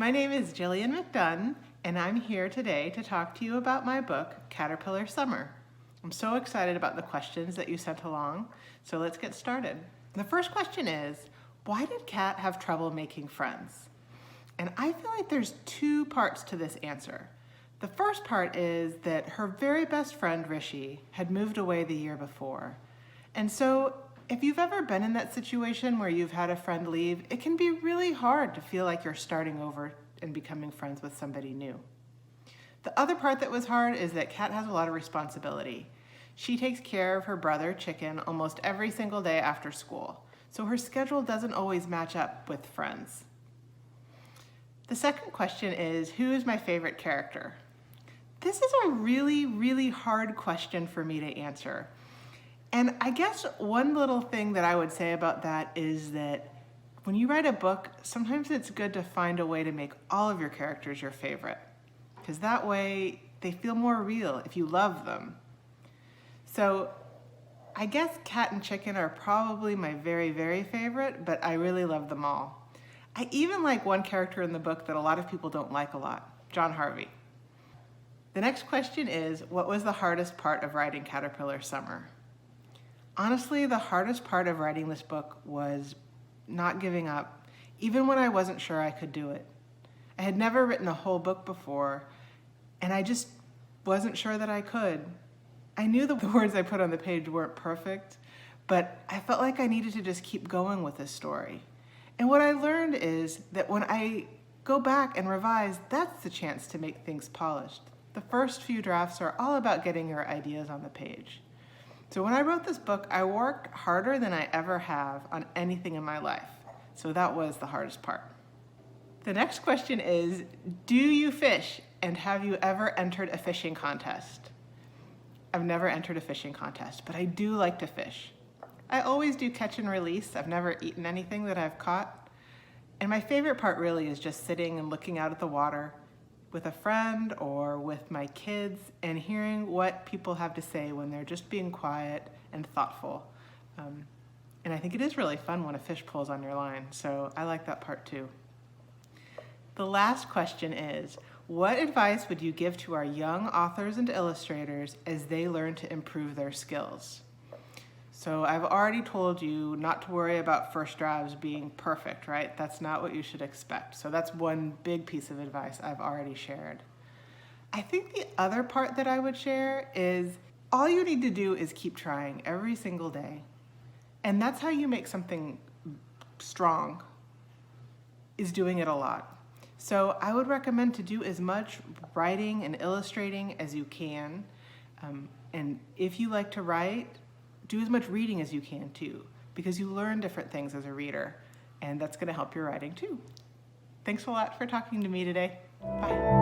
My name is Gillian McDunn, and I'm here today to talk to you about my book, Caterpillar Summer. I'm so excited about the questions that you sent along, so let's get started. The first question is, why did Cat have trouble making friends? And I feel like there's two parts to this answer. The first part is that her very best friend, Rishi, had moved away the year before. And so if you've ever been in that situation where you've had a friend leave, it can be really hard to feel like you're starting over and becoming friends with somebody new. The other part that was hard is that Cat has a lot of responsibility. She takes care of her brother, Chicken, almost every single day after school, so her schedule doesn't always match up with friends. The second question is, who is my favorite character? This is a really hard question for me to answer. And I guess one little thing that I would say about that is that when you write a book, sometimes it's good to find a way to make all of your characters your favorite, because that way they feel more real if you love them. So I guess Cat and Chicken are probably my very favorite, but I really love them all. I even like one character in the book that a lot of people don't like a lot, John Harvey. The next question is, what was the hardest part of writing Caterpillar Summer? Honestly, the hardest part of writing this book was not giving up, even when I wasn't sure I could do it. I had never written a whole book before, and I just wasn't sure that I could. I knew the words I put on the page weren't perfect, but I felt like I needed to just keep going with this story. And what I learned is that when I go back and revise, that's the chance to make things polished. The first few drafts are all about getting your ideas on the page. So when I wrote this book, I worked harder than I ever have on anything in my life. So that was the hardest part. The next question is, do you fish, and have you ever entered a fishing contest? I've never entered a fishing contest, but I do like to fish. I always do catch and release. I've never eaten anything that I've caught. And my favorite part really is just sitting and looking out at the water with a friend or with my kids and hearing what people have to say when they're just being quiet and thoughtful. And I think it is really fun when a fish pulls on your line, so I like that part too. The last question is, what advice would you give to our young authors and illustrators as they learn to improve their skills? So I've already told you not to worry about first drafts being perfect, right? That's not what you should expect. So that's one big piece of advice I've already shared. I think the other part that I would share is all you need to do is keep trying every single day. And that's how you make something strong, is doing it a lot. So I would recommend to do as much writing and illustrating as you can. And if you like to write, do as much reading as you can too, because you learn different things as a reader, and that's going to help your writing too. Thanks a lot for talking to me today. Bye.